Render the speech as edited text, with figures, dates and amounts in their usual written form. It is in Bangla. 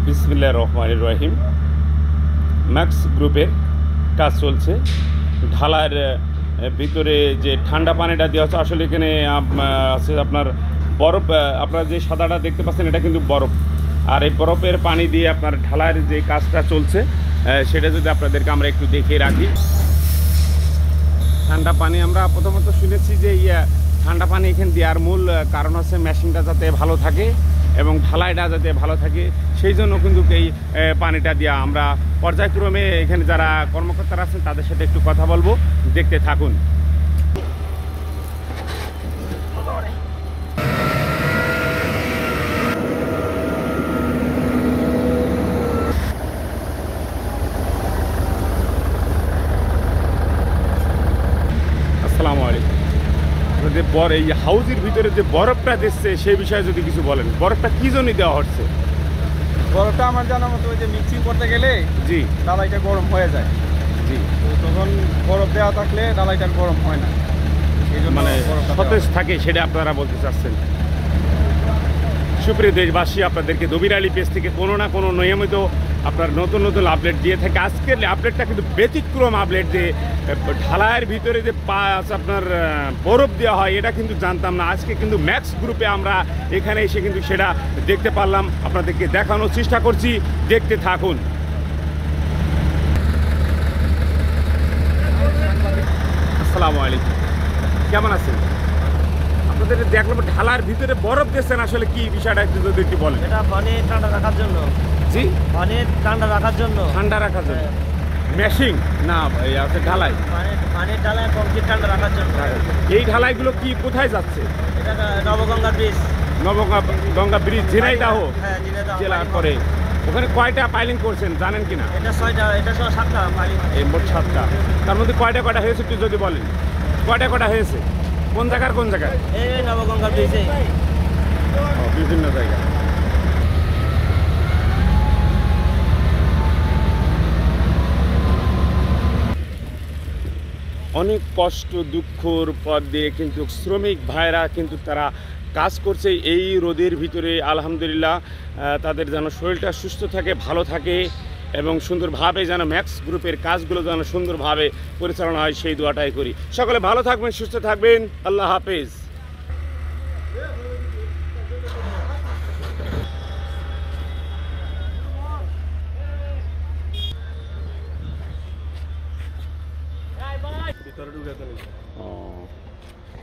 বিসমিল্লাহির রহমানির রহিম। ম্যাক্স গ্রুপের কাজ চলছে। ঢালার ভিতরে যে ঠান্ডা পানিটা দেওয়া হচ্ছে, আসলে এখানে আছে আপনার বরফ। আপনারা যে সাদাটা দেখতে পাচ্ছেন এটা কিন্তু বরফ, আর এই বরফের পানি দিয়ে আপনার ঢালার যে কাজটা চলছে সেটা যদি আপনাদেরকে আমরা একটু দেখিয়ে রাখি। ঠান্ডা পানি আমরা প্রথমত শুনেছি যে ঠান্ডা পানি এখানে দেওয়ার মূল কারণ হচ্ছে মেশিনটা যাতে ভালো থাকে এবং ঢালাইটা যাতে ভালো থাকে, সেই জন্য কিন্তু এই পানিটা দেওয়া। আমরা পর্যায়ক্রমে এখানে যারা কর্মকর্তারা আছেন তাদের সাথে একটু কথা বলবো, দেখতে থাকুন। আসসালামু আলাইকুম। যে এই হাউজের ভিতরে যে বরফটা দিচ্ছে সেই বিষয়ে যদি কিছু বলেন, বরফটা কি জন্য দেওয়া হচ্ছে? বরফটা আমার জানা মতো ওই যে মিক্সিং করতে গেলে জি, ডালাইটা গরম হয়ে যায়। জি, তো তখন বরফ দেওয়া থাকলে ডালাইটা গরম হয় না, এই জন্য মানে বরফটা সতেজ থাকে, সেটা আপনারা বলতে চাচ্ছেন। সুপ্রিয় দেশবাসী, আপনাদেরকে দবির আলী পেজ থেকে কোনো না কোনো নিয়মিত আপনার নতুন নতুন আপডেট দিয়ে থাকে। আজকের আপডেটটা কিন্তু ব্যতিক্রম আপডেট, যে ঢালাইয়ের ভিতরে যে আপনার বরফ দেওয়া হয় এটা কিন্তু জানতাম না। আজকে কিন্তু ম্যাক্স গ্রুপে আমরা এখানে এসে কিন্তু সেটা দেখতে পারলাম, আপনাদেরকে দেখানোর চেষ্টা করছি, দেখতে থাকুন। আসসালামু আলাইকুম, কেমন আছেন? আপনাদের দেখলাম ঢালার ভিতরে বরফ দিচ্ছেন, আসলে কি বিষয়টা একটু যদি একটু বলেন। এটা পানি ঠান্ডা রাখার জন্য। জি, পানি ঠান্ডা রাখার জন্য। ঠান্ডা রাখার জন্য মেশিং না আছে ঢালাই? পানির ঢালাই কংক্রিট ঠান্ডা রাখার জন্য। এই ঢালাইগুলো কি কোথায় যাচ্ছে? এটা নবগঙ্গা ব্রিজ। নবগঙ্গা ব্রিজ ঝিনাইদহ হ্যাঁ, ঝিনাইদহ জেলার পরে। ওখানে কয়টা পাইলিং করছেন জানেন কিনা? এটা 6টা, এটা 7টা পাইলিং। এই মোট 7টা। তার মধ্যে কয়টা হয়েছে একটু যদি বলেন। কয়টা হয়েছে, কোন জায়গায়? এই নবগঙ্গা ব্রিজে। বিভিন্ন জায়গায়। অনেক কষ্ট দুঃখর পথ দিয়ে কিন্তু শ্রমিক ভাইরা কিন্তু তারা কাজ করছে এই রোদের ভিতরে। আলহামদুলিল্লাহ তাদের যেন শরীরটা সুস্থ থাকে, ভালো থাকে এবং সুন্দরভাবে যেন ম্যাক্স গ্রুপের কাজগুলো যেন সুন্দরভাবে পরিচালনা হয়, সেই দোয়াটাই করি। সকলে ভালো থাকবেন, সুস্থ থাকবেন। আল্লাহ হাফেজ। ভিতরে ঢুকে